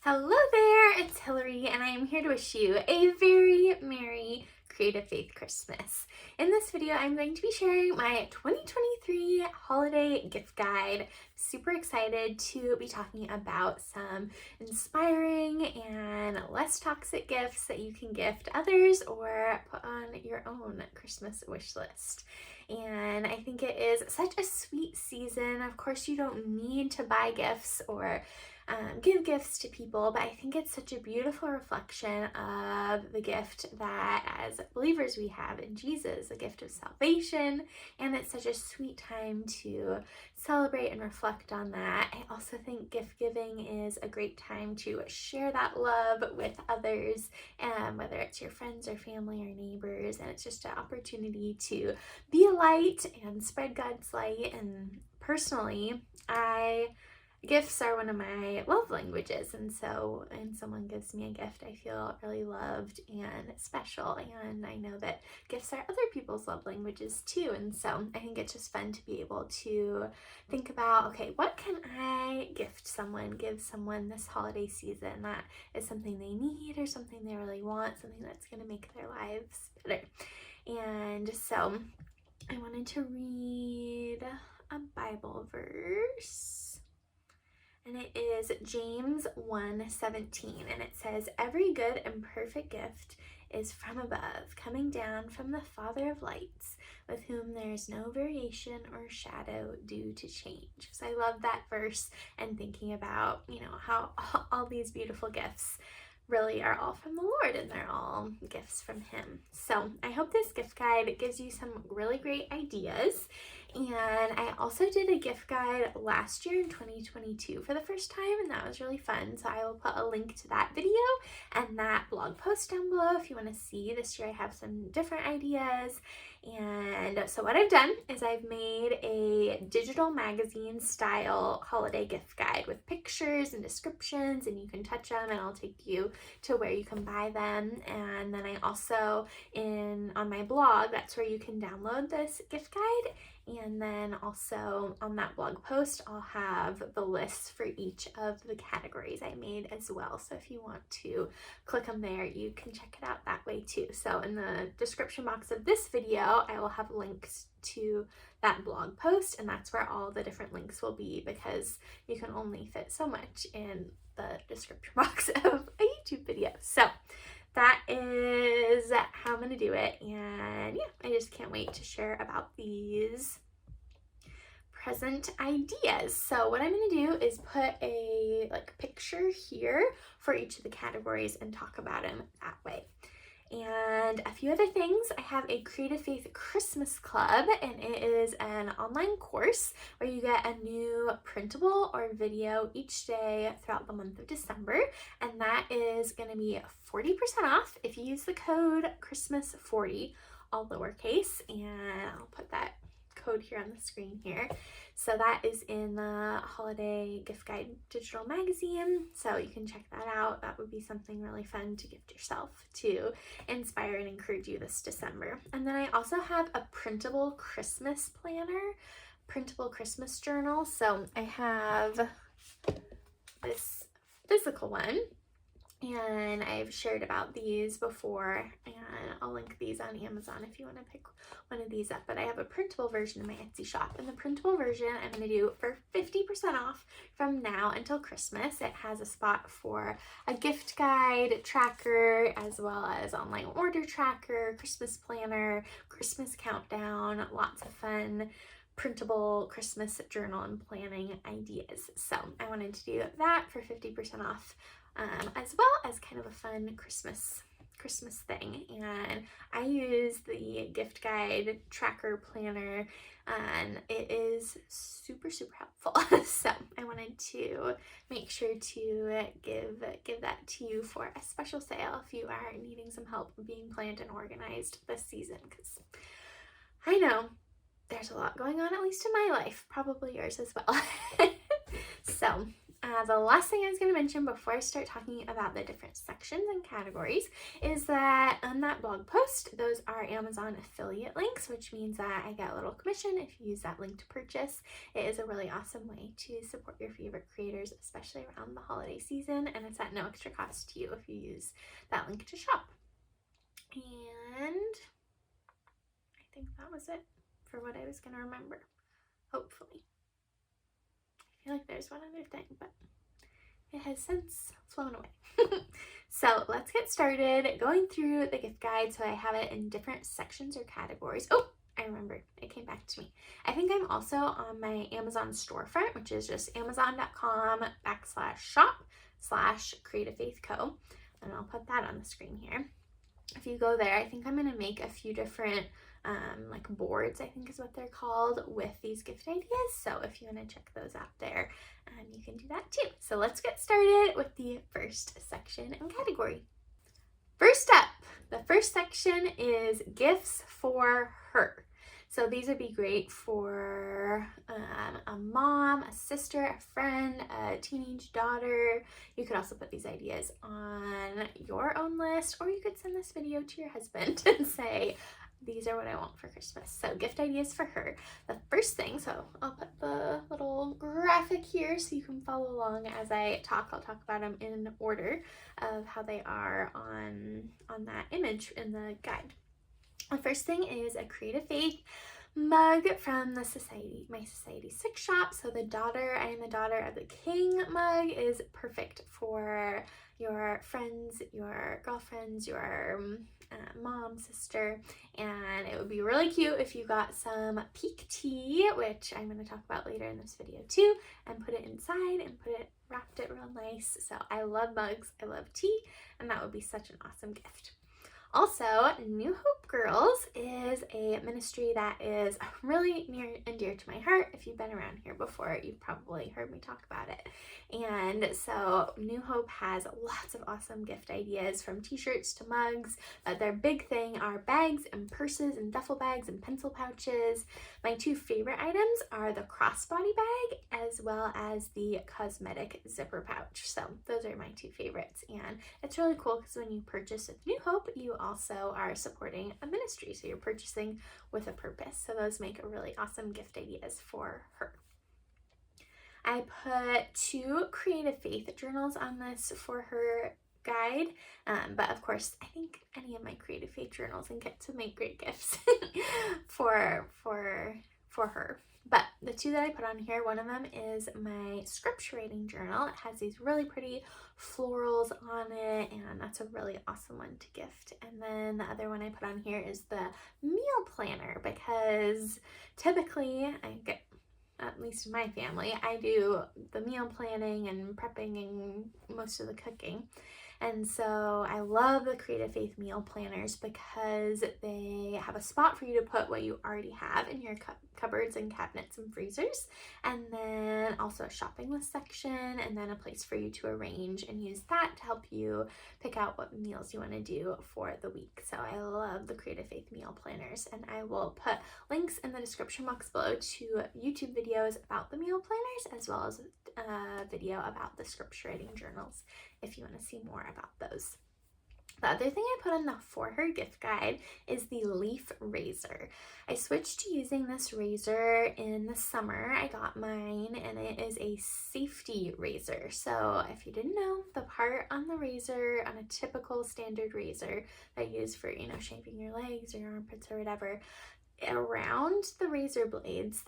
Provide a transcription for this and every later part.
Hello there, it's Hillary, and I am here to wish you a very Merry Creative Faith Christmas. In this video, I'm going to be sharing my 2023 holiday gift guide. Super excited to be talking about some inspiring and less toxic gifts that you can gift others or put on your own Christmas wish list. And I think it is such a sweet season. Of course, you don't need to buy gifts or give gifts to people, but I think it's such a beautiful reflection of the gift that as believers we have in Jesus, a gift of salvation, and it's such a sweet time to celebrate and reflect on that. I also think gift giving is a great time to share that love with others, whether it's your friends or family or neighbors, and it's just an opportunity to be a light and spread God's light. And personally, gifts are one of my love languages, and so when someone gives me a gift, I feel really loved and special, and I know that gifts are other people's love languages too, and so I think it's just fun to be able to think about, okay, what can I give someone this holiday season that is something they need or something they really want, something that's going to make their lives better. And so I wanted to read a Bible verse. And it is James 1:17, and it says, "Every good and perfect gift is from above, coming down from the Father of lights, with whom there is no variation or shadow due to change." So I love that verse and thinking about, how all these beautiful gifts really are all from the Lord, and they're all gifts from Him. So I hope this gift guide gives you some really great ideas. And I also did a gift guide last year in 2022 for the first time, and that was really fun. So I will put a link to that video and that blog post down below if you want to see. This year I have some different ideas. And so what I've done is I've made a digital magazine style holiday gift guide with pictures and descriptions, and you can touch them and I'll take you to where you can buy them. And then I also, on my blog, that's where you can download this gift guide. And then also on that blog post, I'll have the lists for each of the categories I made as well. So if you want to click them there, you can check it out that way too. So in the description box of this video, I will have links to that blog post, and that's where all the different links will be, because you can only fit so much in the description box of a YouTube video. So that is how I'm going to do it, and yeah, I just can't wait to share about these present ideas. So what I'm going to do is put a picture here for each of the categories and talk about them that way. And a few other things, I have a Creative Faith Christmas Club, and it is an online course where you get a new printable or video each day throughout the month of December, and that is going to be 40% off if you use the code Christmas40, all lowercase, and I'll put that code here on the screen here. So that is in the holiday gift guide digital magazine, so you can check that out. That would be something really fun to gift yourself to inspire and encourage you this December. And then I also have a printable Christmas planner, printable Christmas journal. So I have this physical one, and I've shared about these before, and I'll link these on Amazon if you want to pick one of these up. But I have a printable version in my Etsy shop, and the printable version I'm going to do for 50% off from now until Christmas. It has a spot for a gift guide tracker, as well as online order tracker, Christmas planner, Christmas countdown, lots of fun printable Christmas journal and planning ideas. So I wanted to do that for 50% off, as well as kind of a fun Christmas thing. And I use the gift guide tracker planner, and it is super helpful. So I wanted to make sure to give that to you for a special sale if you are needing some help being planned and organized this season, because I know there's a lot going on, at least in my life, probably yours as well. So The last thing I was going to mention before I start talking about the different sections and categories is that on that blog post, those are Amazon affiliate links, which means that I get a little commission if you use that link to purchase. It is a really awesome way to support your favorite creators, especially around the holiday season, and it's at no extra cost to you if you use that link to shop. And I think that was it for what I was going to remember, hopefully. I feel like there's one other thing, but it has since flown away. So let's get started going through the gift guide so I have it in different sections or categories. Oh, I remembered. It came back to me. I think I'm also on my Amazon storefront, which is just amazon.com/shop/creativefaithco. And I'll put that on the screen here. If you go there, I think I'm going to make a few different like boards, I think is what they're called, with these gift ideas. So if you want to check those out there, you can do that too. So let's get started with the first section and category. First up, the first section is gifts for her. So these would be great for a mom, a sister, a friend, a teenage daughter. You could also put these ideas on your own list, or you could send this video to your husband and say, these are what I want for Christmas. So gift ideas for her. The first thing, so I'll put the little graphic here so you can follow along as I talk. I'll talk about them in order of how they are on that image in the guide. The first thing is a Creative Faith mug from the my Society 6 shop. So the daughter, I am the daughter of the king mug is perfect for your friends, your girlfriends, your mom, sister, and it would be really cute if you got some peak tea, which I'm going to talk about later in this video too, and put it inside and wrapped it real nice. So I love mugs, I love tea, and that would be such an awesome gift. Also, New Hope Girls is a ministry that is really near and dear to my heart. If you've been around here before, you've probably heard me talk about it. And so New Hope has lots of awesome gift ideas, from t-shirts to mugs, but their big thing are bags and purses and duffel bags and pencil pouches. My two favorite items are the crossbody bag as well as the cosmetic zipper pouch. So those are my two favorites, and it's really cool because when you purchase with New Hope, you also are supporting a ministry, so you're purchasing with a purpose. So those make really awesome gift ideas for her. I put 2 Creative Faith journals on this for her guide, but of course I think any of my Creative Faith journals and get to make great gifts for her. But the 2 that I put on here, one of them is my scripture writing journal. It has these really pretty florals on it, and that's a really awesome one to gift. And then the other one I put on here is the meal planner, because typically I get, at least in my family, I do the meal planning and prepping and most of the cooking. And so I love the Creative Faith meal planners because they have a spot for you to put what you already have in your cupboards and cabinets and freezers, and then also a shopping list section, and then a place for you to arrange and use that to help you pick out what meals you want to do for the week. So I love the Creative Faith meal planners, and I will put links in the description box below to YouTube videos about the meal planners, as well as a video about the scripture writing journals if you want to see more about those. The other thing I put on the For Her gift guide is the leaf razor. I switched to using this razor in the summer. I got mine, and it is a safety razor. So if you didn't know, the part on the razor, on a typical standard razor that you use for, shaving your legs or your armpits or whatever, around the razor blades,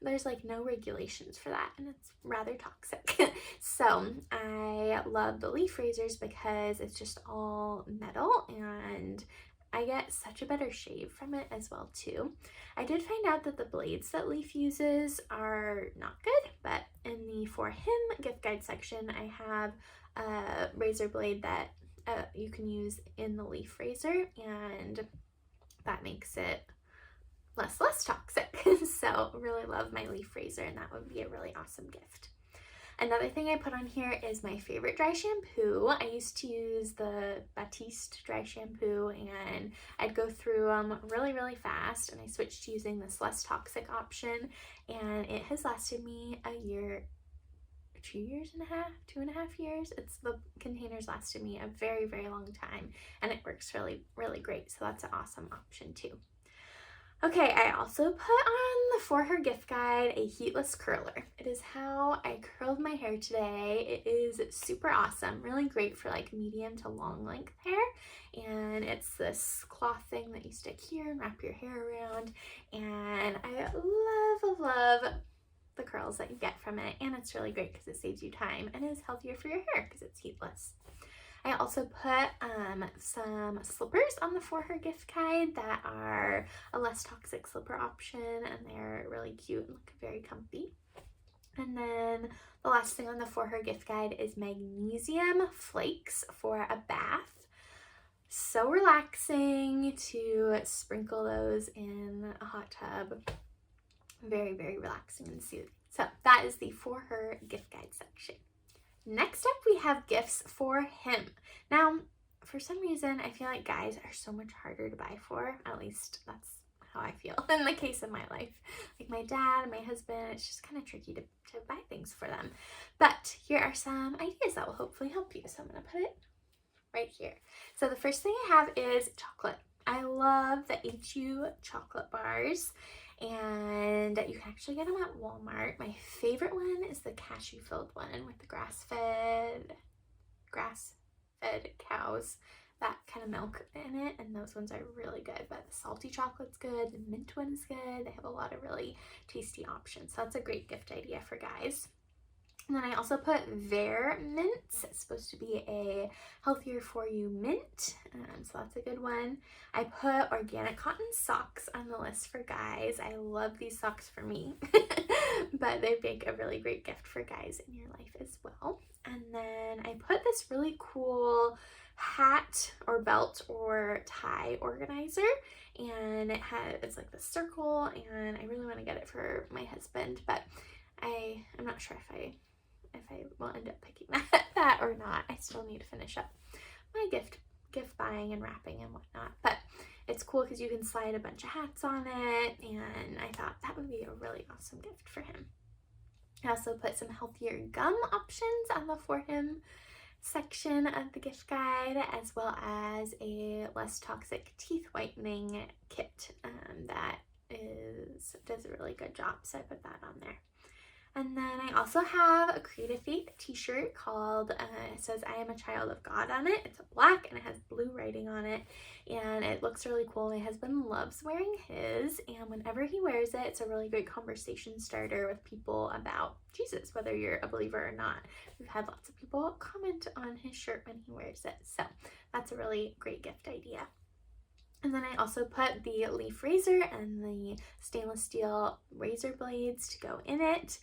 there's like no regulations for that, and it's rather toxic. So I love the leaf razors because it's just all metal, and I get such a better shave from it as well too. I did find out that the blades that Leaf uses are not good, but in the For Him gift guide section, I have a razor blade that you can use in the Leaf razor, and that makes it less toxic. So really love my leaf razor, and that would be a really awesome gift. Another thing I put on here is my favorite dry shampoo. I used to use the Batiste dry shampoo, and I'd go through them really fast, and I switched to using this less toxic option, and it has lasted me a year 2.5 years, 2.5 years. The containers lasted me a very, very long time, and it works really, really great. So that's an awesome option too. Okay, I also put on the For Her gift guide a heatless curler. It is how I curled my hair today. It is super awesome, really great for like medium to long length hair. And it's this cloth thing that you stick here and wrap your hair around. And I love the curls that you get from it. And it's really great because it saves you time and is healthier for your hair because it's heatless. I also put some slippers on the For Her gift guide that are a less toxic slipper option, and they're really cute and look very comfy. And then the last thing on the For Her gift guide is magnesium flakes for a bath. So relaxing to sprinkle those in a hot tub. Very, very relaxing and soothing. So that is the For Her gift guide section. Next up, we have gifts for him. Now, for some reason, I feel like guys are so much harder to buy for. At least that's how I feel in the case of my life. Like my dad and my husband, it's just kind of tricky to buy things for them. But here are some ideas that will hopefully help you. So I'm going to put it right here. So the first thing I have is chocolate. I love the HU chocolate bars, and you can actually get them at Walmart. My favorite one is the cashew filled one with the grass-fed cows, that kind of milk in it, and those ones are really good. But the salty chocolate's good, the mint one is good. They have a lot of really tasty options, so that's a great gift idea for guys. And then I also put Vare mints. It's supposed to be a healthier for you mint, so that's a good one. I put organic cotton socks on the list for guys. I love these socks for me, but they make a really great gift for guys in your life as well. And then I put this really cool hat or belt or tie organizer, and it's like the circle, and I really want to get it for my husband, but I'm not sure if I will end up picking that or not. I still need to finish up my gift buying and wrapping and whatnot, but it's cool because you can slide a bunch of hats on it, and I thought that would be a really awesome gift for him. I also put some healthier gum options on the For Him section of the gift guide, as well as a less toxic teeth whitening kit that does a really good job, so I put that on there. And then I also have a Creative Faith t-shirt called, it says I Am a Child of God on it. It's black and it has blue writing on it, and it looks really cool. My husband loves wearing his, and whenever he wears it, it's a really great conversation starter with people about Jesus, whether you're a believer or not. We've had lots of people comment on his shirt when he wears it, so that's a really great gift idea. And then I also put the leaf razor and the stainless steel razor blades to go in it,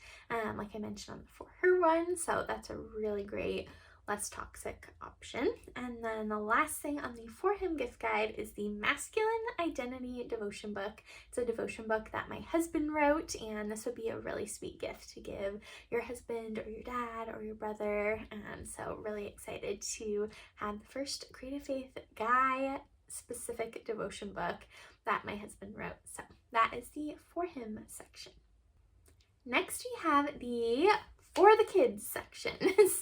like I mentioned on the For Her one. So that's a really great, less toxic option. And then the last thing on the For Him gift guide is the Masculine Identity Devotion Book. It's a devotion book that my husband wrote, and this would be a really sweet gift to give your husband or your dad or your brother. So really excited to have the first Creative Faith guy specific devotion book that my husband wrote. So that is the For Him section. Next we have the For the Kids section.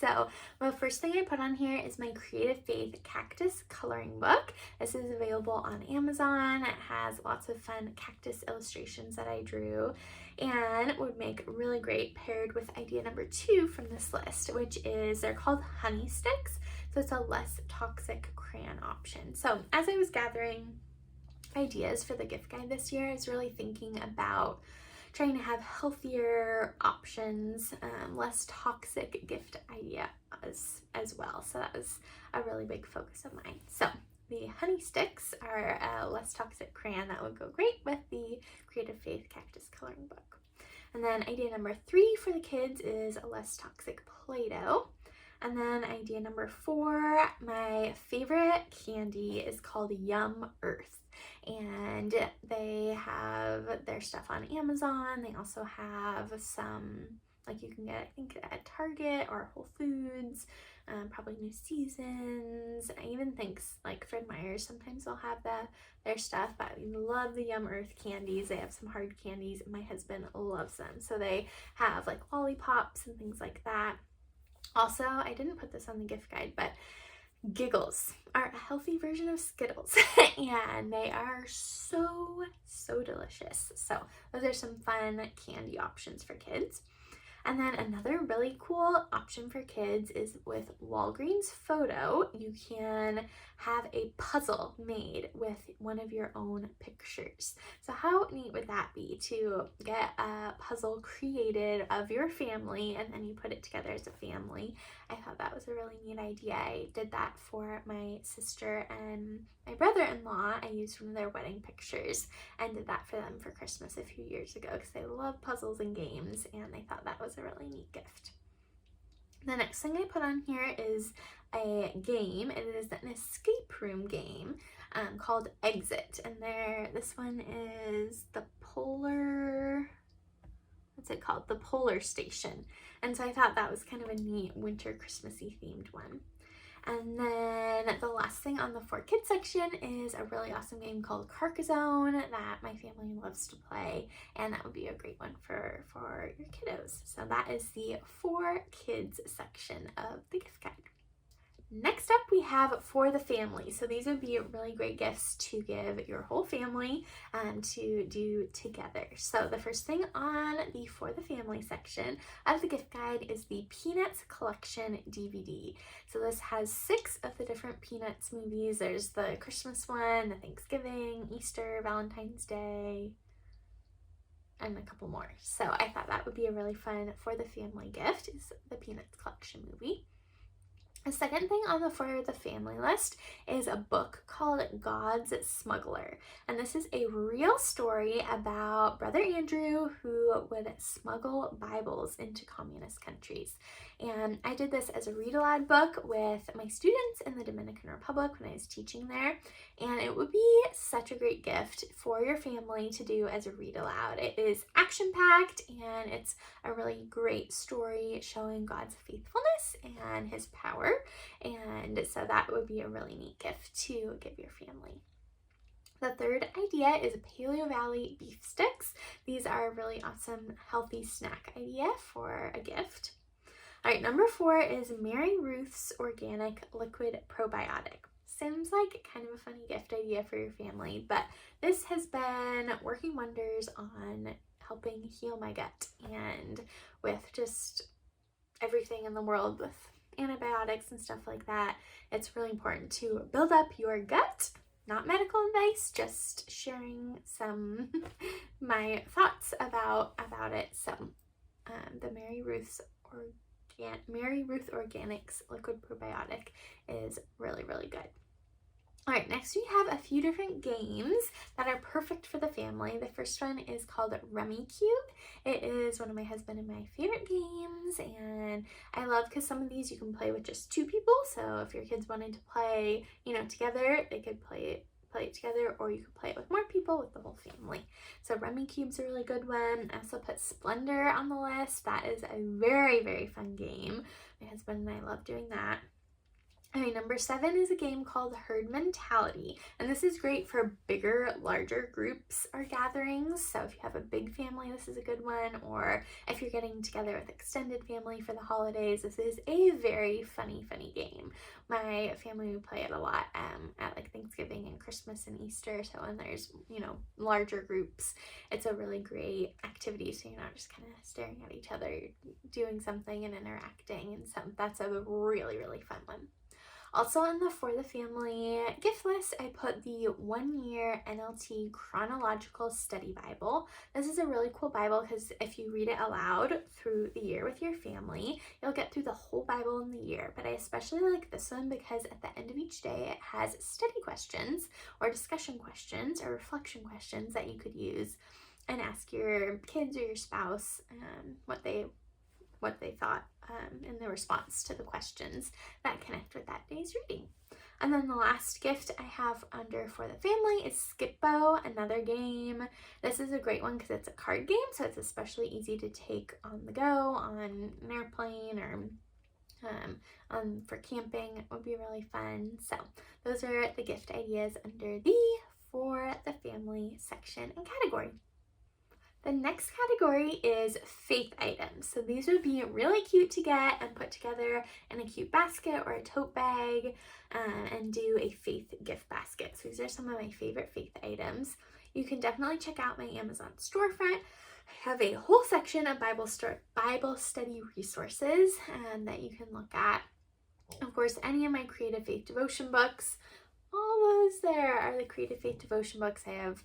So the first thing I put on here is my Creative Faith cactus coloring book. This is available on Amazon. It has lots of fun cactus illustrations that I drew, and would make really great paired with idea number 2 from this list, which is, they're called honey sticks. So it's a less toxic crayon option. So as I was gathering ideas for the gift guide this year, I was really thinking about trying to have healthier options, less toxic gift ideas as well. So that was a really big focus of mine. So the honey sticks are a less toxic crayon that would go great with the Creative Faith cactus coloring book. And then idea number 3 for the kids is a less toxic Play-Doh. And then idea number 4, my favorite candy is called Yum Earth, and they have their stuff on Amazon. They also have some, like, you can get, I think, at Target or Whole Foods, probably New Seasons. I even think like Fred Meyer's, sometimes they'll have their stuff, but I love the Yum Earth candies. They have some hard candies, and my husband loves them. So they have like lollipops and things like that. Also, I didn't put this on the gift guide, but Giggles are a healthy version of Skittles and they are so, so delicious. So those are some fun candy options for kids. And then another really cool option for kids is with Walgreens Photo. You can have a puzzle made with one of your own pictures. So how neat would that be to get a puzzle created of your family and then you put it together as a family? I thought that was a really neat idea. I did that for my sister and my brother-in-law. I used one of their wedding pictures and did that for them for Christmas a few years ago because they love puzzles and games, and they thought that was a really neat gift. The next thing I put on here is a game. It is an escape room game called Exit, and this one is the Polar, what's it called? The Polar Station. And so I thought that was kind of a neat winter Christmassy themed one. And then the last thing on the for kids section is a really awesome game called Carcassonne that my family loves to play, and that would be a great one for your kiddos. So that is the for kids section of the gift guide. Next up, we have for the family. So these would be really great gifts to give your whole family to do together. So the first thing on the for the family section of the gift guide is the Peanuts Collection DVD. So this has 6 of the different Peanuts movies. There's the Christmas one, the Thanksgiving, Easter, Valentine's Day, and a couple more. So I thought that would be a really fun for the family gift, is the Peanuts Collection movie. The second thing on the for the family list is a book called God's Smuggler. And this is a real story about Brother Andrew who would smuggle Bibles into communist countries. And I did this as a read aloud book with my students in the Dominican Republic when I was teaching there. And it would be such a great gift for your family to do as a read aloud. It is action packed and it's a really great story showing God's faithfulness and his power. And so that would be a really neat gift to give your family. The third idea is Paleo Valley beef sticks. These are a really awesome healthy snack idea for a gift. All right, number 4 is Mary Ruth's Organic Liquid Probiotic. Sounds like kind of a funny gift idea for your family, but this has been working wonders on helping heal my gut and with just everything in the world with antibiotics and stuff like that. It's really important to build up your gut. Not medical advice, just sharing some my thoughts about it. So the Mary Ruth Organics Liquid Probiotic is really, really good. All right, next we have a few different games that are perfect for the family. The first one is called Rummy Cube. It is one of my husband and my favorite games, and I love because some of these you can play with just 2 people. So if your kids wanted to play, together, they could play it together, or you could play it with more people, with the whole family. So Rummy Cube's a really good one. I also put Splendor on the list. That is a very, very fun game. My husband and I love doing that. Okay, number 7 is a game called Herd Mentality, and this is great for bigger, larger groups or gatherings. So if you have a big family, this is a good one, or if you're getting together with extended family for the holidays, this is a very funny game. My family would play it a lot at like Thanksgiving and Christmas and Easter. So when there's, larger groups, it's a really great activity. So you're not just kind of staring at each other, doing something and interacting, and so that's a really, really fun one. Also on the For the Family gift list, I put the 1-year NLT Chronological Study Bible. This is a really cool Bible because if you read it aloud through the year with your family, you'll get through the whole Bible in the year. But I especially like this one because at the end of each day, it has study questions or discussion questions or reflection questions that you could use and ask your kids or your spouse what they thought in the response to the questions that connect with that day's reading. And then the last gift I have under For the Family is Skip-Bo, another game. This is a great one because it's a card game, so it's especially easy to take on the go, on an airplane, or for camping. It would be really fun. So those are the gift ideas under the For the Family section and category. The next category is faith items. So these would be really cute to get and put together in a cute basket or a tote bag and do a faith gift basket. So these are some of my favorite faith items. You can definitely check out my Amazon storefront. I have a whole section of Bible study resources that you can look at. Of course, any of my creative faith devotion books, all those there are the creative faith devotion books. I have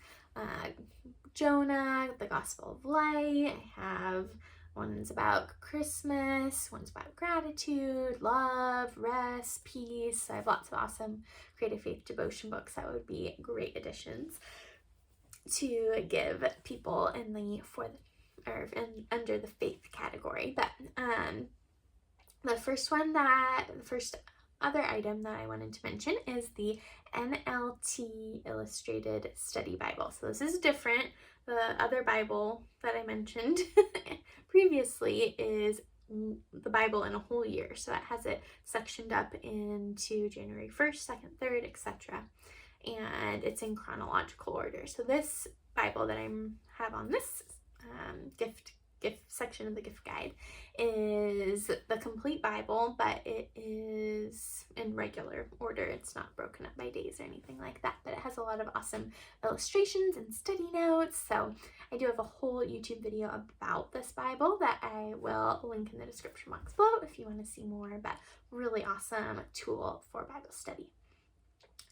Jonah, the Gospel of Light. I have one's about Christmas, one's about gratitude, love, rest, peace. I have lots of awesome creative faith devotion books that would be great additions to give people under the faith category. But the first other item that I wanted to mention is the NLT Illustrated Study Bible. So this is different. The other Bible that I mentioned previously is the Bible in a whole year. So it has it sectioned up into January 1st, 2nd, 3rd, etc. And it's in chronological order. So this Bible that I have on this gift section of the gift guide is the complete Bible, but it is in regular order. It's not broken up by days or anything like that, but it has a lot of awesome illustrations and study notes. So I do have a whole YouTube video about this Bible that I will link in the description box below if you want to see more, but really awesome tool for Bible study.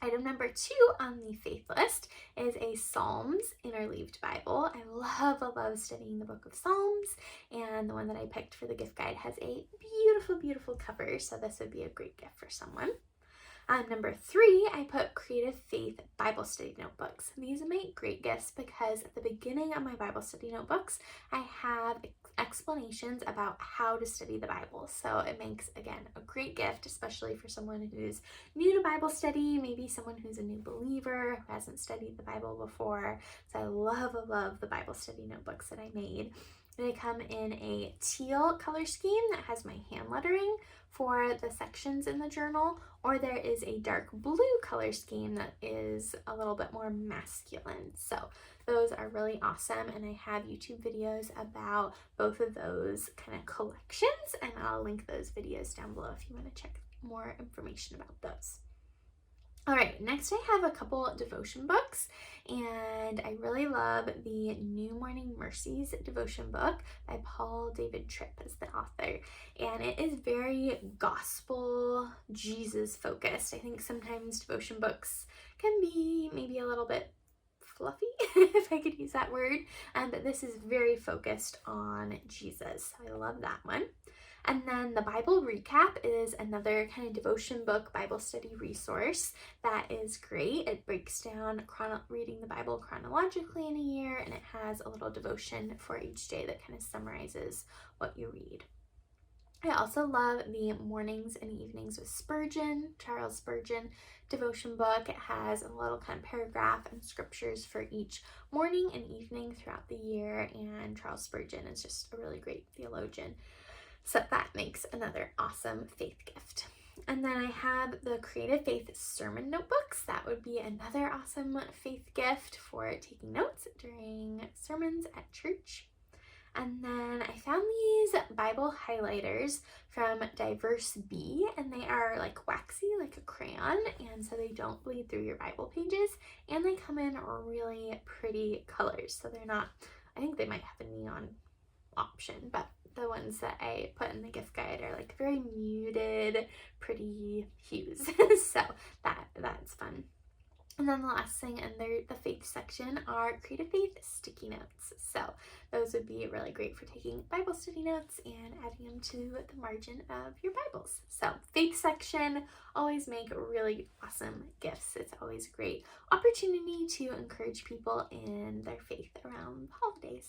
Item number 2 on the faith list is a Psalms interleaved Bible. I love studying the book of Psalms, and the one that I picked for the gift guide has a beautiful cover, so this would be a great gift for someone. Number 3, I put creative faith Bible study notebooks. These make great gifts because at the beginning of my Bible study notebooks, I have explanations about how to study the Bible. So it makes, again, a great gift, especially for someone who's new to Bible study, maybe someone who's a new believer who hasn't studied the Bible before. So I love the Bible study notebooks that I made. They come in a teal color scheme that has my hand lettering for the sections in the journal, or there is a dark blue color scheme that is a little bit more masculine. So those are really awesome, and I have YouTube videos about both of those kind of collections, and I'll link those videos down below if you want to check more information about those. All right, next I have a couple devotion books, and I really love the New Morning Mercies devotion book by Paul David Tripp as the author, and it is very gospel Jesus focused. I think sometimes devotion books can be maybe a little bit fluffy, if I could use that word, but this is very focused on Jesus. So I love that one. And then the Bible Recap is another kind of devotion book Bible study resource that is great. It breaks down reading the Bible chronologically in a year, and it has a little devotion for each day that kind of summarizes what you read. I also love the Mornings and Evenings with Spurgeon, Charles Spurgeon devotion book. It has a little kind of paragraph and scriptures for each morning and evening throughout the year, and Charles Spurgeon is just a really great theologian. So that makes another awesome faith gift. And then I have the Creative Faith Sermon Notebooks. That would be another awesome faith gift for taking notes during sermons at church. And then I found these Bible highlighters from Diverse Bee, and they are like waxy, like a crayon, and so they don't bleed through your Bible pages, and they come in really pretty colors. So they're not, I think they might have a neon option, but the ones that I put in the gift guide are like very muted, pretty hues. So that's fun. And then the last thing in the faith section are Creative Faith sticky notes. So those would be really great for taking Bible study notes and adding them to the margin of your Bibles. So faith section, always make really awesome gifts. It's always a great opportunity to encourage people in their faith around the holidays.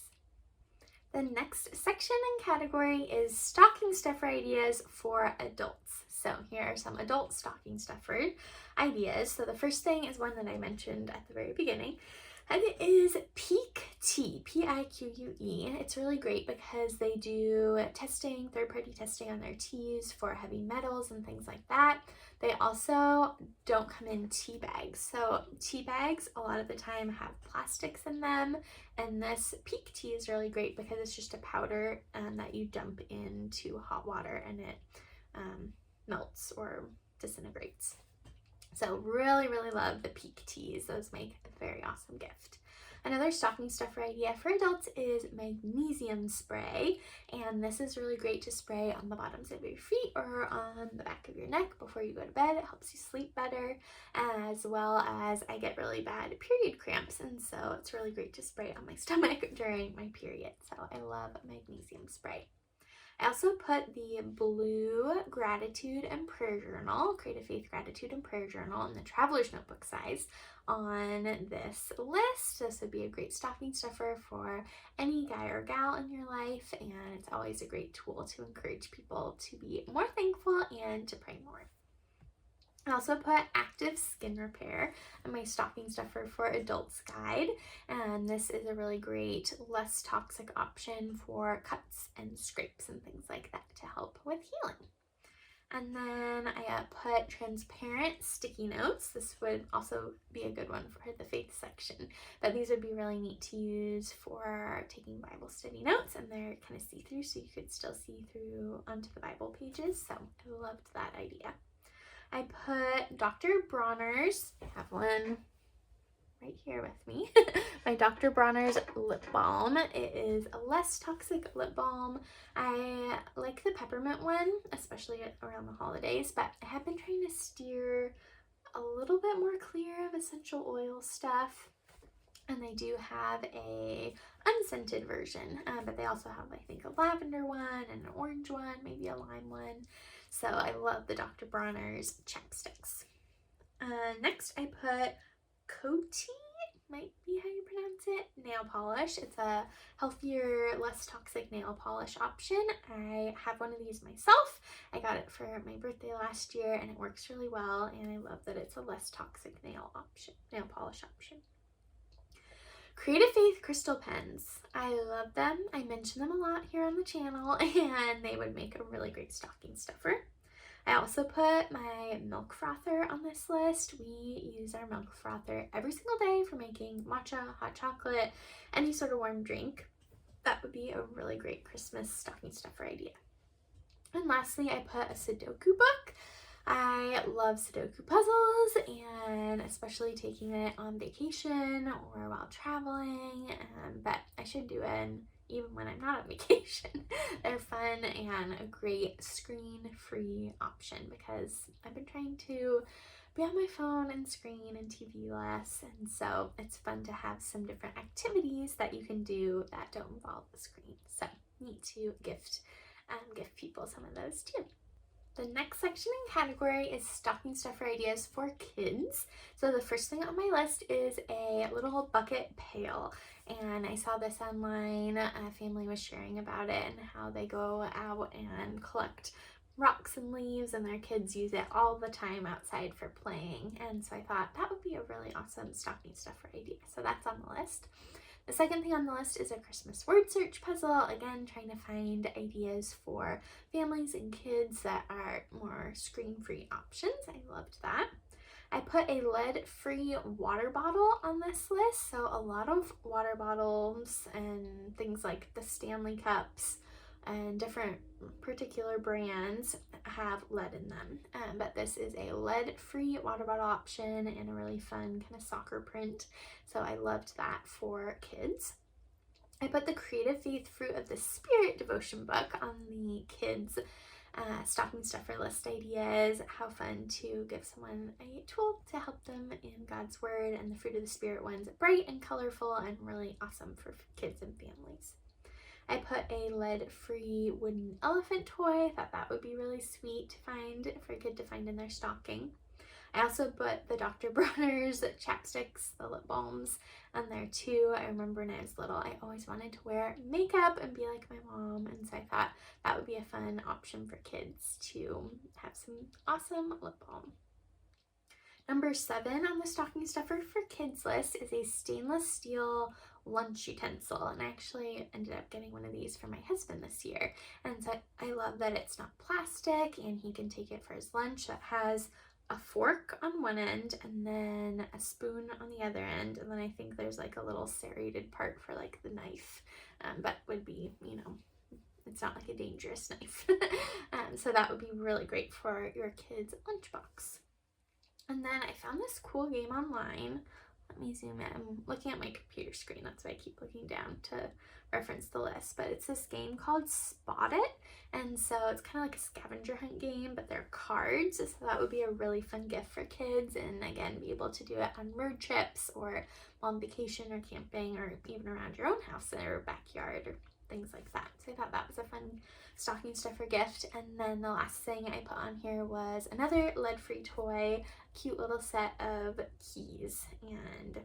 The next section and category is stocking stuffer ideas for adults. So here are some adult stocking stuffer ideas. So the first thing is one that I mentioned at the very beginning, And it is Pique Tea, Pique. It's really great because they do testing, third-party testing on their teas for heavy metals and things like that. They also don't come in tea bags. So tea bags a lot of the time have plastics in them, and this Pique Tea is really great because it's just a powder that you dump into hot water and it melts or disintegrates. So really, really love the Pique Teas. Those make a very awesome gift. Another stocking stuffer idea for adults is magnesium spray, and this is really great to spray on the bottoms of your feet or on the back of your neck before you go to bed. It helps you sleep better, as well as I get really bad period cramps, and so it's really great to spray on my stomach during my period. So I love magnesium spray. I also put the blue gratitude and prayer journal, Create a Faith gratitude and prayer journal in the traveler's notebook size on this list. This would be a great stocking stuffer for any guy or gal in your life, and it's always a great tool to encourage people to be more thankful and to pray more. I also put active skin repair in my stocking stuffer for adults guide, and this is a really great, less toxic option for cuts and scrapes and things like that to help with healing. And then I put transparent sticky notes. This would also be a good one for the faith section, but these would be really neat to use for taking Bible study notes, and they're kind of see-through, so you could still see through onto the Bible pages, so I loved that idea. I put Dr. Bronner's, I have one right here with me, my Dr. Bronner's lip balm. It is a less toxic lip balm. I like the peppermint one, especially around the holidays, but I have been trying to steer a little bit more clear of essential oil stuff. And they do have a unscented version, but they also have, I think, a lavender one and an orange one, maybe a lime one. So I love the Dr. Bronner's chapsticks. Next, I put Coty, might be how you pronounce it, nail polish. It's a healthier, less toxic nail polish option. I have one of these myself. I got it for my birthday last year, and it works really well, and I love that it's a less toxic nail polish option. Create a Faith crystal pens. I love them. I mention them a lot here on the channel, and they would make a really great stocking stuffer. I also put my milk frother on this list. We use our milk frother every single day for making matcha, hot chocolate, any sort of warm drink. That would be a really great Christmas stocking stuffer idea. And lastly, I put a Sudoku book. I love Sudoku puzzles, and especially taking it on vacation or while traveling, but I should do it even when I'm not on vacation. They're fun and a great screen-free option because I've been trying to be on my phone and screen and TV less, and so it's fun to have some different activities that you can do that don't involve the screen. So neat to gift people some of those too. The next section and category is stocking stuffer ideas for kids. So the first thing on my list is a little bucket pail. And I saw this online. A family was sharing about it and how they go out and collect rocks and leaves, and their kids use it all the time outside for playing. And so I thought that would be a really awesome stocking stuffer idea. So that's on the list. The second thing on the list is a Christmas word search puzzle. Again, trying to find ideas for families and kids that are more screen-free options. I loved that. I put a lead-free water bottle on this list. So a lot of water bottles and things like the Stanley cups and different particular brands have lead in them, but this is a lead-free water bottle option in a really fun kind of soccer print, so I loved that for kids. I put the Creative Faith Fruit of the Spirit devotion book on the kids stocking stuffer list ideas. How fun to give someone a tool to help them in God's Word, and the Fruit of the Spirit one's bright and colorful and really awesome for kids and families. I put a lead-free wooden elephant toy. I thought that would be really sweet to find for a kid to find in their stocking. I also put the Dr. Bronner's chapsticks, the lip balms, on there too. I remember when I was little, I always wanted to wear makeup and be like my mom, and so I thought that would be a fun option for kids to have some awesome lip balm. Number 7 on the stocking stuffer for kids list is a stainless steel lunch utensil, and I actually ended up getting one of these for my husband this year, and so I love that it's not plastic and he can take it for his lunch. It has a fork on one end and then a spoon on the other end, and then I think there's like a little serrated part for like the knife, but would be, you know, it's not like a dangerous knife. So that would be really great for your kids' lunchbox. And then I found this cool game online. Let me zoom in. I'm looking at my computer screen. That's why I keep looking down to reference the list. But it's this game called Spot It. And so it's kind of like a scavenger hunt game, but they're cards. So that would be a really fun gift for kids. And again, be able to do it on road trips or on vacation or camping or even around your own house or backyard or things like that. So I thought that was a fun stocking stuffer gift. And then the last thing I put on here was another lead-free toy, cute little set of keys. And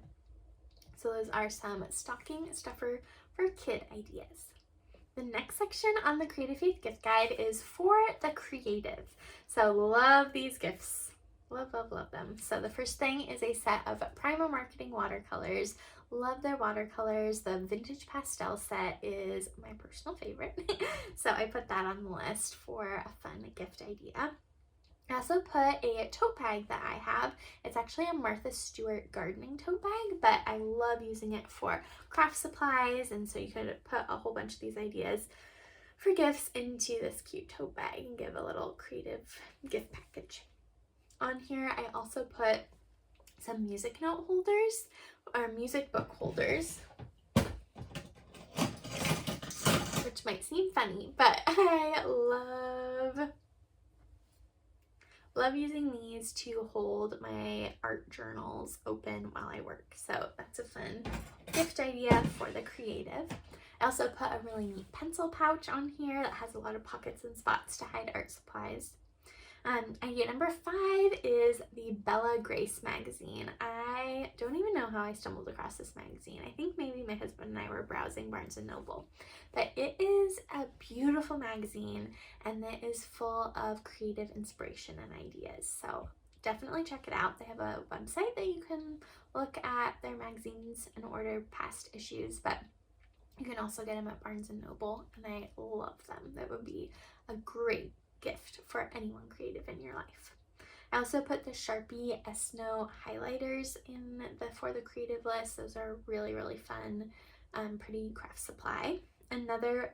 so those are some stocking stuffer for kid ideas. The next section on the Creative Faith gift guide is for the creative. So love these gifts. Love, love, love them. So the first thing is a set of Primal Marketing watercolors. Love their watercolors. The vintage pastel set is my personal favorite. So I put that on the list for a fun gift idea. I also put a tote bag that I have. It's actually a Martha Stewart gardening tote bag, but I love using it for craft supplies, and so you could put a whole bunch of these ideas for gifts into this cute tote bag and give a little creative gift package. On here, I also put some music note holders or music book holders, which might seem funny, but I love using these to hold my art journals open while I work. So that's a fun gift idea for the creative. I also put a really neat pencil pouch on here that has a lot of pockets and spots to hide art supplies. Idea number 5 is the Bella Grace magazine. I don't even know how I stumbled across this magazine. I think maybe my husband and I were browsing Barnes & Noble. But it is a beautiful magazine, and it is full of creative inspiration and ideas. So definitely check it out. They have a website that you can look at their magazines and order past issues, but you can also get them at Barnes & Noble, and I love them. That would be a great gift for anyone creative in your life. I also put the Sharpie S-Note highlighters in for the creative list. Those are really, really fun, pretty craft supply. Another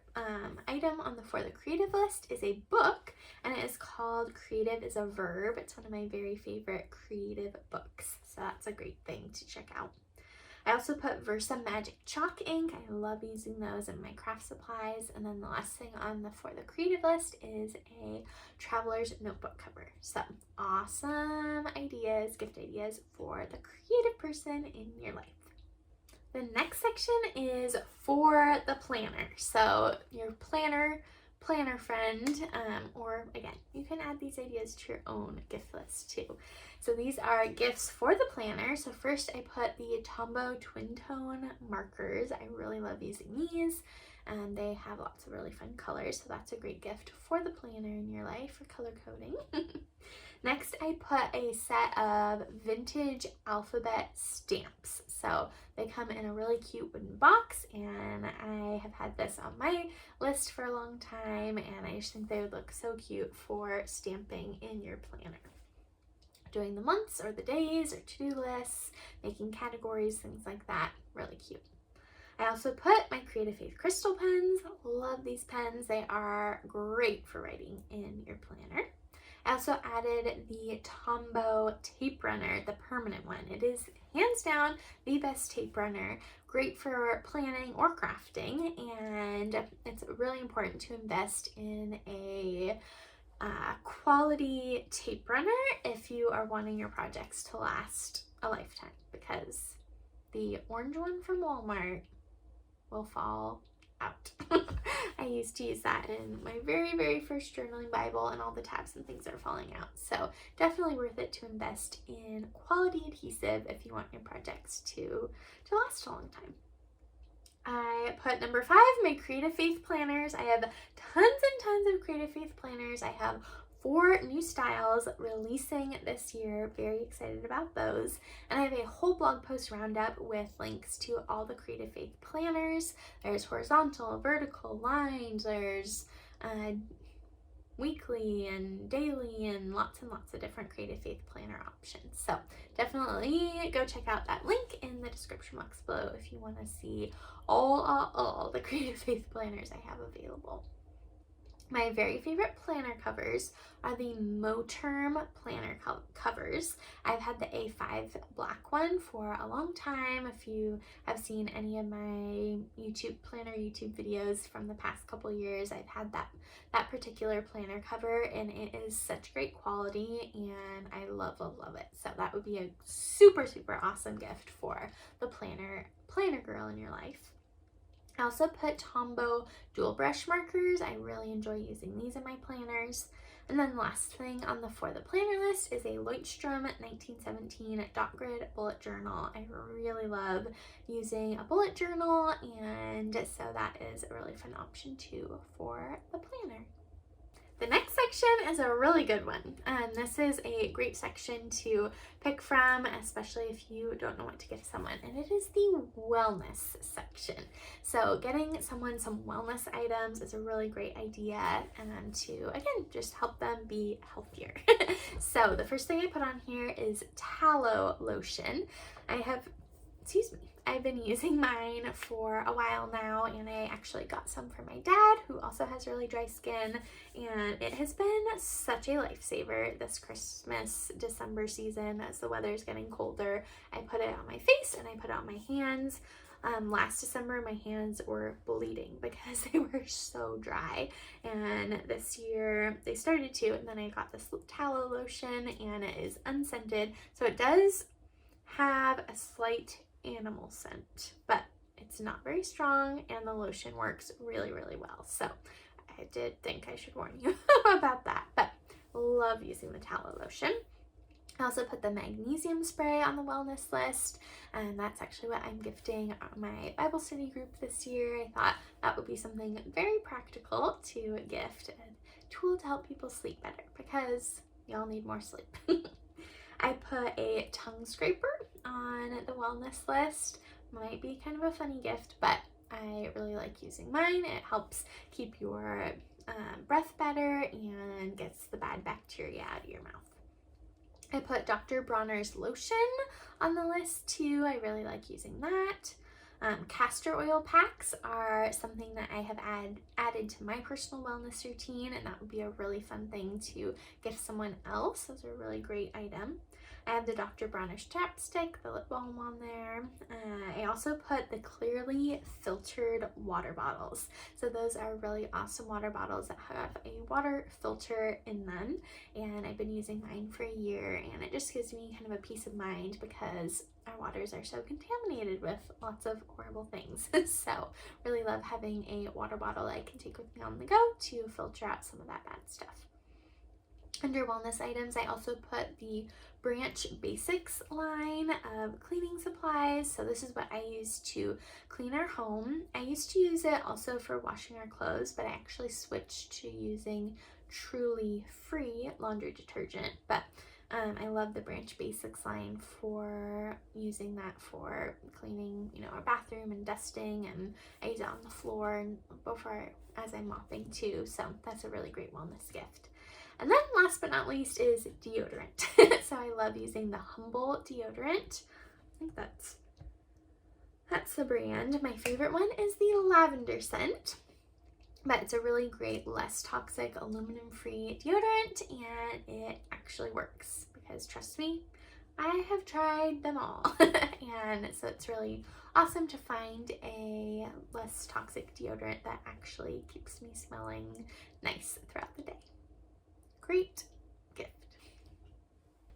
item on the for the creative list is a book, and it is called Creative is a Verb. It's one of my very favorite creative books, so that's a great thing to check out. I also put Versa Magic Chalk ink. I love using those in my craft supplies. And then the last thing on the for the creative list is a traveler's notebook cover. So awesome ideas, gift ideas for the creative person in your life. The next section is for the planner. So your planner friend, or again, you can add these ideas to your own gift list too. So these are gifts for the planner. So first I put the Tombow Twin Tone markers. I really love using these, and they have lots of really fun colors. So that's a great gift for the planner in your life for color coding. Next, I put a set of vintage alphabet stamps. So they come in a really cute wooden box, and I have had this on my list for a long time, and I just think they would look so cute for stamping in your planner. Doing the months or the days or to-do lists, making categories, things like that. Really cute. I also put my Creative Faith crystal pens. Love these pens. They are great for writing in your planner. I also added the Tombow tape runner, the permanent one. It is hands down the best tape runner, great for planning or crafting, and it's really important to invest in a quality tape runner if you are wanting your projects to last a lifetime, because the orange one from Walmart will fall out. I used to use that in my very, very first journaling Bible, and all the tabs and things are falling out. So definitely worth it to invest in quality adhesive if you want your projects to last a long time. I put number 5, my Creative Faith planners. I have tons and tons of Creative Faith planners. I have 4 new styles releasing this year. Very excited about those. And I have a whole blog post roundup with links to all the Creative Faith planners. There's horizontal, vertical, lines, there's weekly and daily and lots of different Creative Faith planner options. So definitely go check out that link in the description box below if you want to see all the Creative Faith planners I have available. My very favorite planner covers are the Moterm planner covers. I've had the A5 black one for a long time. If you have seen any of my YouTube videos from the past couple years, I've had that particular planner cover, and it is such great quality, and I love it. So that would be a super awesome gift for the planner girl in your life. I also put Tombow dual brush markers. I really enjoy using these in my planners. And then the last thing on the For the Planner list is a Leuchtturm 1917 dot grid bullet journal. I really love using a bullet journal, and so that is a really fun option too for the planner. The next section is a really good one, and this is a great section to pick from, especially if you don't know what to give someone, and it is the wellness section. So getting someone some wellness items is a really great idea, and to, again, just help them be healthier. So the first thing I put on here is tallow lotion. I've been using mine for a while now, and I actually got some for my dad, who also has really dry skin, and it has been such a lifesaver this Christmas, December season as the weather is getting colder. I put it on my face and I put it on my hands. Last December, my hands were bleeding because they were so dry, and this year they started to, and then I got this tallow lotion, and it is unscented, so it does have a slight animal scent, but it's not very strong, and the lotion works really well. So I did think I should warn you about that, but love using the tallow lotion. I also put the magnesium spray on the wellness list, and that's actually what I'm gifting my Bible study group this year. I thought that would be something very practical to gift, a tool to help people sleep better, because y'all need more sleep. I put a tongue scraper on the wellness list. Might be kind of a funny gift, but I really like using mine. It helps keep your breath better and gets the bad bacteria out of your mouth. I put Dr. Bronner's lotion on the list too. I really like using that. Castor oil packs are something that I have added to my personal wellness routine, and that would be a really fun thing to gift someone else. Those are a really great item. I have the Dr. Bronner's chapstick, the lip balm on there. I also put the clearly filtered water bottles. So those are really awesome water bottles that have a water filter in them, and I've been using mine for a year, and it just gives me kind of a peace of mind because our waters are so contaminated with lots of horrible things. So really love having a water bottle I can take with me on the go to filter out some of that bad stuff. Under wellness items, I also put the Branch Basics line of cleaning supplies. So this is what I use to clean our home. I used to use it also for washing our clothes, but I actually switched to using Truly Free laundry detergent. But I love the Branch Basics line for using that for cleaning, our bathroom and dusting, and I use it on the floor and as I'm mopping too. So that's a really great wellness gift. And then last but not least is deodorant. So I love using the Humble deodorant. I think that's the brand. My favorite one is the lavender scent, but it's a really great, less toxic, aluminum-free deodorant, and it actually works because, trust me, I have tried them all. And so it's really awesome to find a less toxic deodorant that actually keeps me smelling nice throughout the day. Great gift.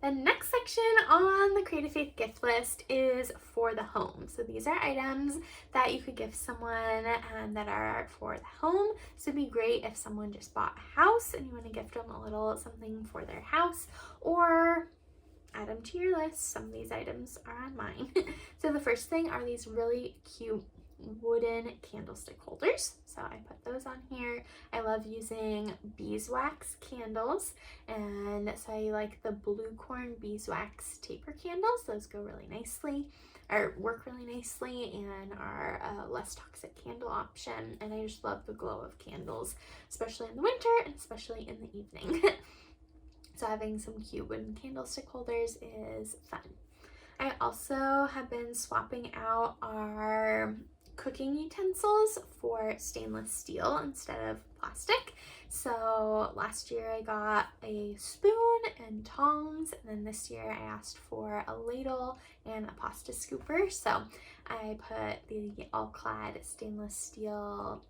The next section on the Creative Faith gift list is for the home. So these are items that you could give someone that are for the home. So it'd be great if someone just bought a house and you want to gift them a little something for their house, or add them to your list. Some of these items are on mine. So the first thing are these really cute wooden candlestick holders. So I put those on here. I love using beeswax candles, and so I like the blue corn beeswax taper candles. Those go really nicely, or work really nicely, and are a less toxic candle option. And I just love the glow of candles, especially in the winter and especially in the evening. So having some cute wooden candlestick holders is fun. I also have been swapping out our cooking utensils for stainless steel instead of plastic. So last year I got a spoon and tongs, and then this year I asked for a ladle and a pasta scooper. So I put the all-clad stainless steel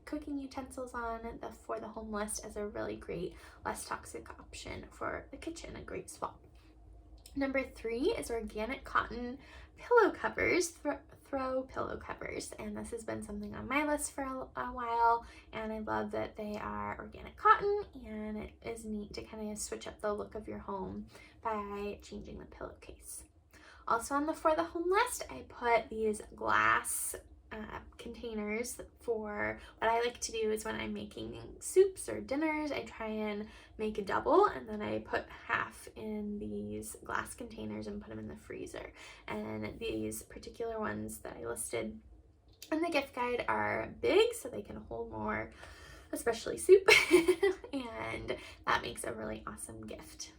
cooking utensils on for the home list as a really great, less toxic option for the kitchen, a great swap. Number 3 is organic cotton pillow covers, throw pillow covers, and this has been something on my list for a while, and I love that they are organic cotton, and it is neat to kind of switch up the look of your home by changing the pillowcase. Also on the for the home list, I put these glass containers. For what I like to do is when I'm making soups or dinners, I try and make a double, and then I put half in these glass containers and put them in the freezer. And these particular ones that I listed in the gift guide are big, so they can hold more, especially soup, and that makes a really awesome gift.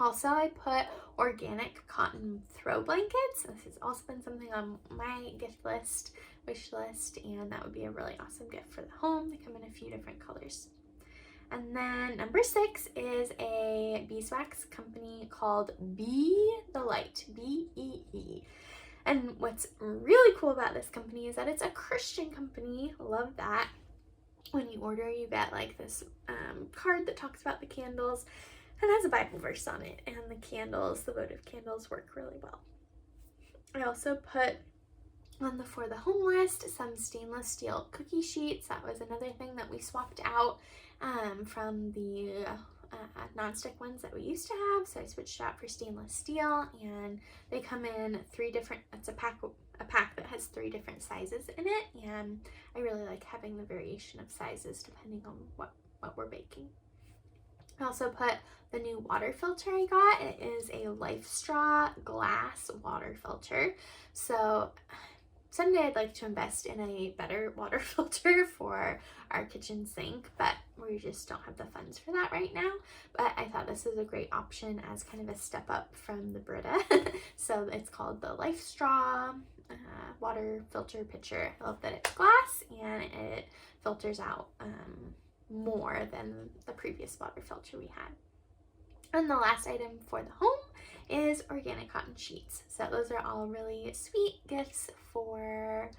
Also, I put organic cotton throw blankets. This has also been something on my gift list, wish list, and that would be a really awesome gift for the home. They come in a few different colors. And then number 6 is a beeswax company called Be the Light, B-E-E. And what's really cool about this company is that it's a Christian company. Love that. When you order, you get like this card that talks about the candles and has a Bible verse on it, and the candles, the votive candles, work really well. I also put on the for the home list some stainless steel cookie sheets. That was another thing that we swapped out from the nonstick ones that we used to have, so I switched out for stainless steel, and they come in 3 different, it's a pack that has 3 different sizes in it, and I really like having the variation of sizes depending on what we're baking. I also put the new water filter I got. It is a Life Straw glass water filter. So someday I'd like to invest in a better water filter for our kitchen sink, but we just don't have the funds for that right now. But I thought this was a great option as kind of a step up from the Brita. So it's called the Life Straw water filter pitcher. I love that it's glass and it filters out more than the previous water filter we had. And the last item for the home is organic cotton sheets. So those are all really sweet gifts for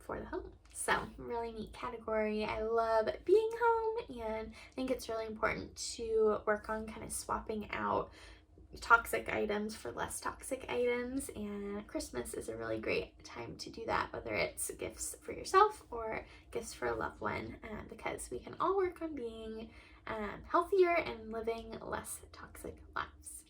the home. So really neat category. I love being home, and I think it's really important to work on kind of swapping out toxic items for less toxic items, and Christmas is a really great time to do that, whether it's gifts for yourself or gifts for a loved one, because we can all work on being healthier and living less toxic lives.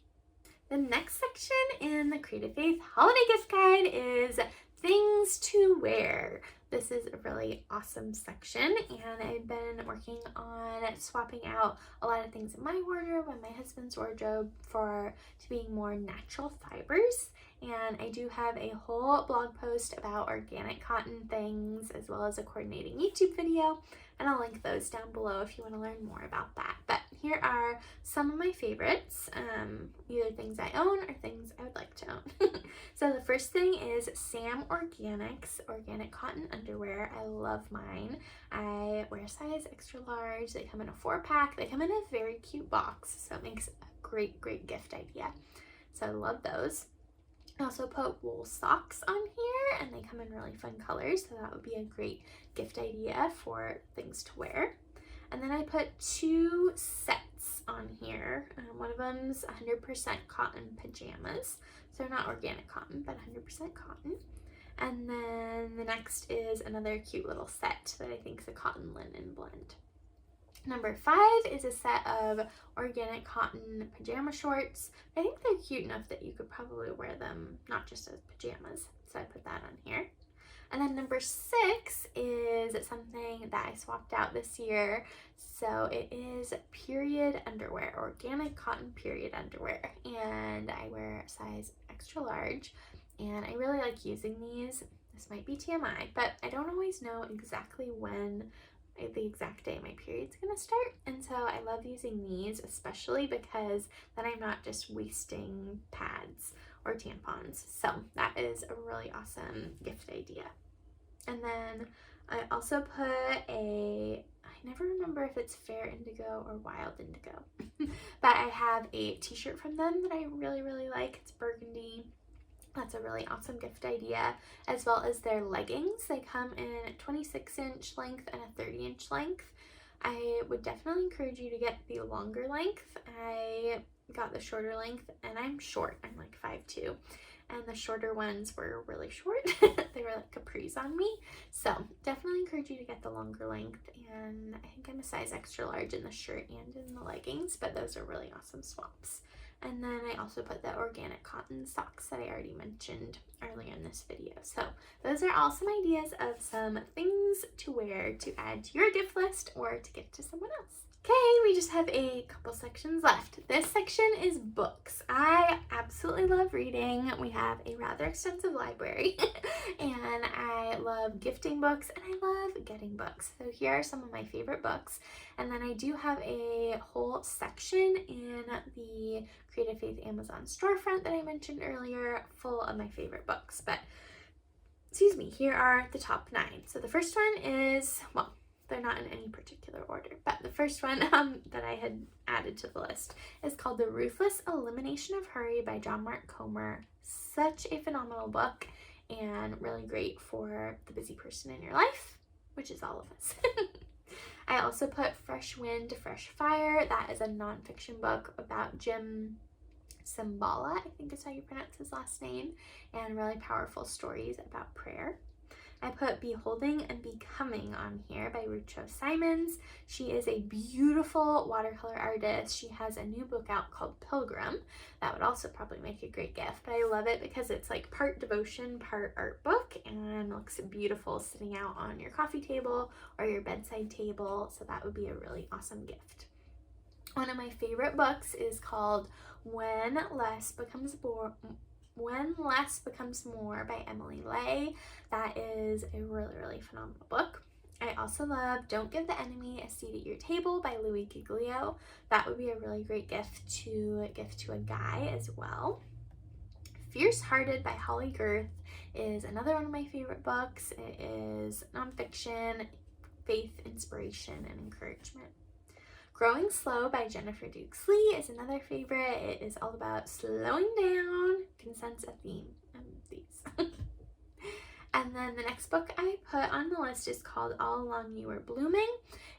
The next section in the Creative Faith Holiday Gift Guide is things to wear. This is a really awesome section, and I've been working on swapping out a lot of things in my wardrobe and my husband's wardrobe to being more natural fibers. And I do have a whole blog post about organic cotton things, as well as a coordinating YouTube video, and I'll link those down below if you want to learn more about that. But here are some of my favorites, either things I own or things I would like to own. So the first thing is Sam Organics organic cotton underwear. I love mine. I wear a size extra large. They come in a 4-pack. They come in a very cute box, so it makes a great gift idea. So I love those. I also put wool socks on here, and they come in really fun colors, so that would be a great gift idea for things to wear. And then I put 2 sets on here. One of them's 100% cotton pajamas, so they're not organic cotton, but 100% cotton. And then the next is another cute little set that I think is a cotton linen blend. Number 5 is a set of organic cotton pajama shorts. I think they're cute enough that you could probably wear them not just as pajamas, so I put that on here. And then number 6 is something that I swapped out this year. So it is period underwear, organic cotton period underwear. And I wear a size extra large. And I really like using these. This might be TMI, but I don't always know exactly when the exact day my period's gonna start, and so I love using these, especially because then I'm not just wasting pads or tampons. So that is a really awesome gift idea. And then I also put I never remember if it's Fair Indigo or Wild Indigo, but I have a t-shirt from them that I really like. It's burgundy. That's a really awesome gift idea, as well as their leggings. They come in 26-inch length and a 30-inch length. I would definitely encourage you to get the longer length. I got the shorter length, and I'm short. I'm like 5'2", and the shorter ones were really short. They were like capris on me. So definitely encourage you to get the longer length, and I think I'm a size extra large in the shirt and in the leggings, but those are really awesome swaps. And then I also put the organic cotton socks that I already mentioned earlier in this video. So those are all some ideas of some things to wear to add to your gift list or to give to someone else. Okay, we just have a couple sections left. This section is books. I absolutely love reading. We have a rather extensive library and I love gifting books and I love getting books. So here are some of my favorite books. And then I do have a whole section in the Creative Faith Amazon storefront that I mentioned earlier, full of my favorite books. But excuse me, here are the top 9. So the first one is, well, they're not in any particular order, but the first one that I had added to the list is called The Ruthless Elimination of Hurry by John Mark Comer. Such a phenomenal book and really great for the busy person in your life, which is all of us. I also put Fresh Wind, Fresh Fire. That is a nonfiction book about Jim Cymbala, I think is how you pronounce his last name, and really powerful stories about prayer. I put Beholding and Becoming on here by Rucho Simons. She is a beautiful watercolor artist. She has a new book out called Pilgrim. That would also probably make a great gift, but I love it because it's like part devotion, part art book, and looks beautiful sitting out on your coffee table or your bedside table, so that would be a really awesome gift. One of my favorite books is called When Less Becomes More by Emily Lay. That is a really phenomenal book. I also love Don't Give the Enemy a Seat at Your Table by Louis Giglio. That would be a really great gift to give to a guy as well. Fierce Hearted by Holly Girth is another one of my favorite books. It is nonfiction, faith, inspiration, and encouragement. Growing Slow by Jennifer Dukes Lee is another favorite. It is all about slowing down. Can sense a theme in these. And then the next book I put on the list is called All Along You Were Blooming.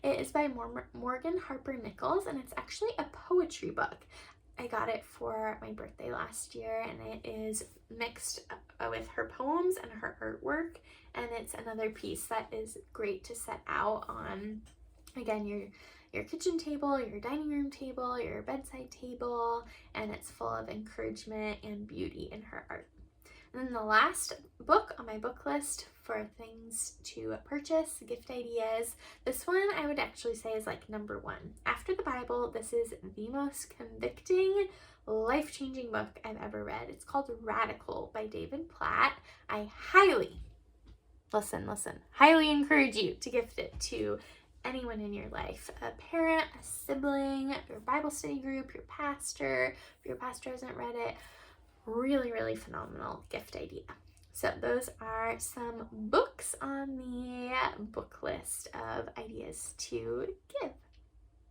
It is by Morgan Harper Nichols, and it's actually a poetry book. I got it for my birthday last year, and it is mixed with her poems and her artwork, and it's another piece that is great to set out on, again, your kitchen table, your dining room table, your bedside table, and it's full of encouragement and beauty in her art. And then the last book on my book list for things to purchase, gift ideas, this one I would actually say is like number 1. After the Bible, this is the most convicting, life-changing book I've ever read. It's called Radical by David Platt. I highly encourage you to gift it to anyone in your life, a parent, a sibling, your Bible study group, your pastor. If your pastor hasn't read it, really phenomenal gift idea. So those are some books on the book list of ideas to give.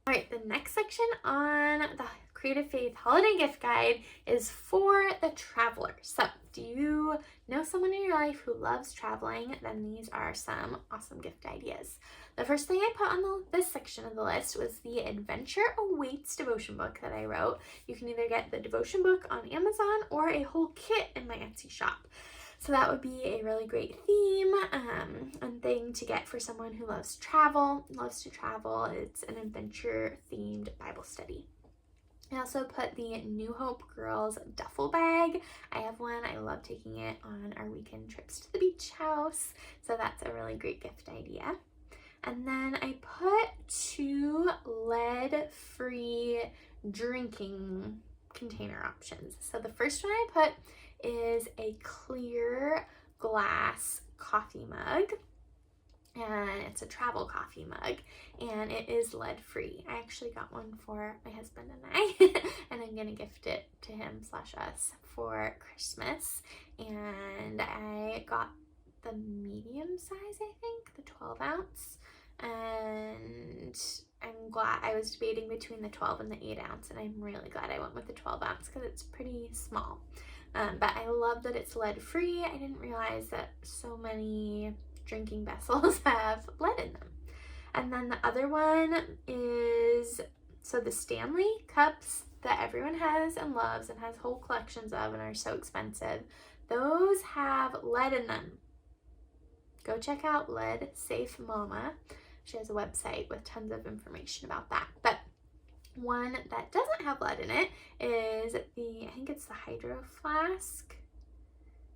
All right, the next section on the Creative Faith Holiday Gift Guide is for the traveler. So do you know someone in your life who loves traveling? Then these are some awesome gift ideas. The first thing I put on this section of the list was the Adventure Awaits devotion book that I wrote. You can either get the devotion book on Amazon or a whole kit in my Etsy shop. So that would be a really great theme and thing to get for someone who loves to travel. It's an adventure themed Bible study. I also put the New Hope Girls duffel bag. I have one. I love taking it on our weekend trips to the beach house. So that's a really great gift idea. And then I put 2 lead-free drinking container options. So the first one I put is a clear glass coffee mug. And it's a travel coffee mug, and it is lead free. I actually got one for my husband and I and I'm gonna gift it to him / us for Christmas. And I got the medium size, I think, the 12 ounce, and I'm glad. I was debating between the 12 and the 8 ounce, and I'm really glad I went with the 12 ounce because it's pretty small. But I love that it's lead free. I didn't realize that so many drinking vessels have lead in them. And then the other one is, so the Stanley cups that everyone has and loves and has whole collections of and are so expensive, those have lead in them. Go check out Lead Safe Mama. She has a website with tons of information about that. But one that doesn't have lead in it is I think it's the Hydro Flask.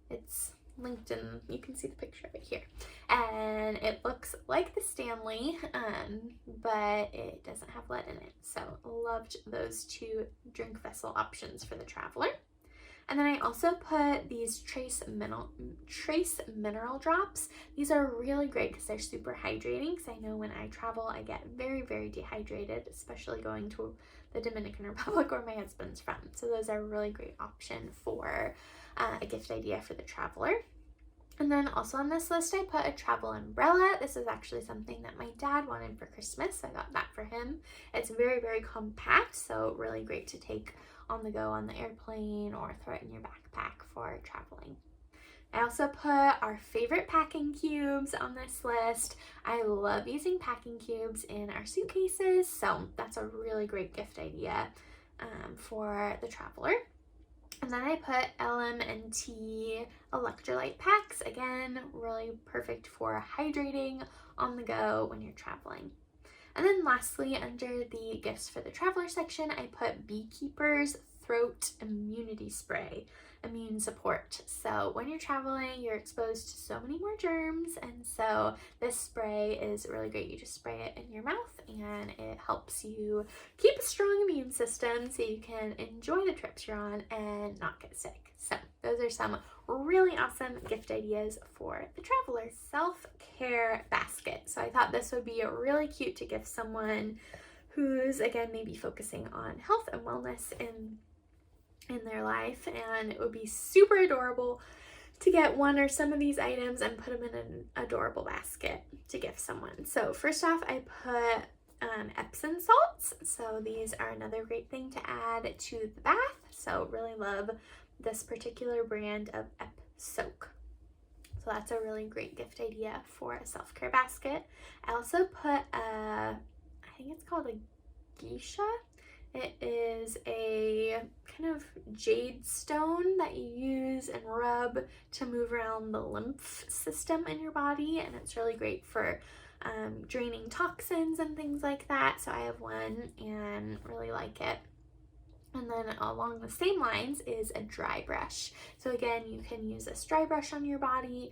It's linked in, you can see the picture right here, and it looks like the Stanley, but it doesn't have lead in it. So loved those 2 drink vessel options for the traveler. And then I also put these Trace mineral drops. These are really great because they're super hydrating, because I know when I travel I get very, very dehydrated, especially going to the Dominican Republic where my husband's from. So those are a really great option for a gift idea for the traveler. And then also on this list I put a travel umbrella. This is actually something that my dad wanted for Christmas, so I got that for him. It's very, very compact, so really great to take on the go on the airplane or throw it in your backpack for traveling. I also put our favorite packing cubes on this list. I love using packing cubes in our suitcases, so that's a really great gift idea for the traveler. And then I put LM&T electrolyte packs. Again, really perfect for hydrating on the go when you're traveling. And then lastly, under the gifts for the traveler section, I put Beekeeper's Throat Immunity Spray, immune support. So when you're traveling, you're exposed to so many more germs, and so this spray is really great. You just spray it in your mouth and it helps you keep a strong immune system so you can enjoy the trips you're on and not get sick. So those are some really awesome gift ideas for the traveler. Self-care basket. So I thought this would be really cute to give someone who's, again, maybe focusing on health and wellness in their life, and it would be super adorable to get one or some of these items and put them in an adorable basket to gift someone. So first off, I put Epsom salts. So these are another great thing to add to the bath. So really love this particular brand of Ep Soak. So that's a really great gift idea for a self-care basket. I also put I think it's called a geisha. It is a kind of jade stone that you use and rub to move around the lymph system in your body, and it's really great for draining toxins and things like that. So I have one and really like it. And then along the same lines is a dry brush. So again, you can use this dry brush on your body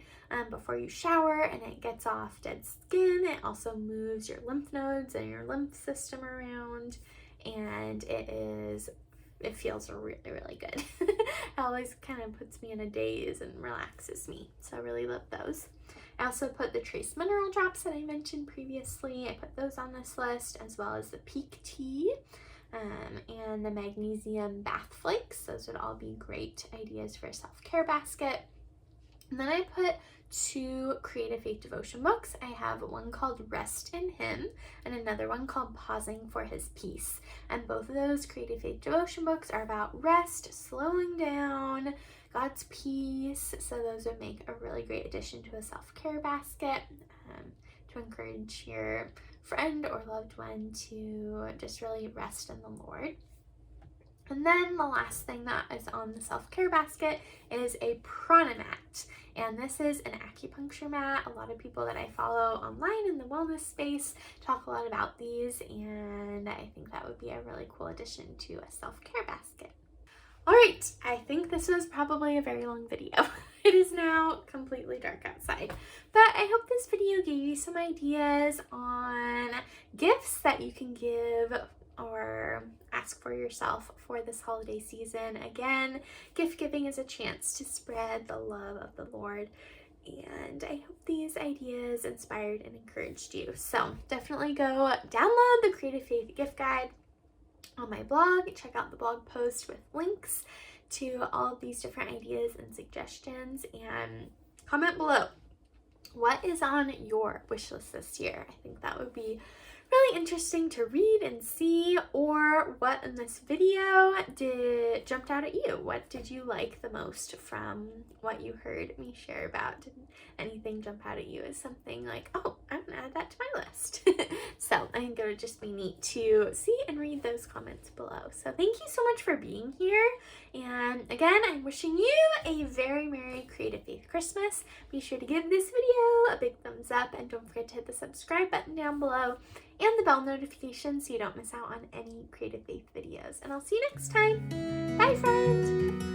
before you shower, and it gets off dead skin. It also moves your lymph nodes and your lymph system around, and it feels really, really good. It always kind of puts me in a daze and relaxes me. So I really love those. I also put the trace mineral drops that I mentioned previously. I put those on this list, as well as the Peak Tea and the magnesium bath flakes. Those would all be great ideas for a self-care basket. And then I put 2 Creative Faith devotion books. I have one called Rest in Him and another one called Pausing for His Peace. And both of those Creative Faith devotion books are about rest, slowing down, God's peace. So those would make a really great addition to a self-care basket to encourage your friend or loved one to just really rest in the Lord. And then the last thing that is on the self-care basket is a prana mat. And this is an acupuncture mat. A lot of people that I follow online in the wellness space talk a lot about these, and I think that would be a really cool addition to a self-care basket. All right, I think this was probably a very long video. It is now completely dark outside, but I hope this video gave you some ideas on gifts that you can give or ask for yourself for this holiday season. Again, gift giving is a chance to spread the love of the Lord, and I hope these ideas inspired and encouraged you. So definitely go download the Creative Faith gift guide on my blog. Check out the blog post with links to all of these different ideas and suggestions, and comment below what is on your wish list this year. I think that would be really interesting to read and see, or what in this video jumped out at you. What did you like the most from what you heard me share about? Did anything jump out at you as something like, oh, I'm gonna add that to my list? So I think it would just be neat to see and read those comments below. So thank you so much for being here, and again, I'm wishing you a very Merry Creative Faith Christmas. Be sure to give this video a big thumbs up, and don't forget to hit the subscribe button down below and the bell notification so you don't miss out on any Creative Faith videos. And I'll see you next time. Bye, friend!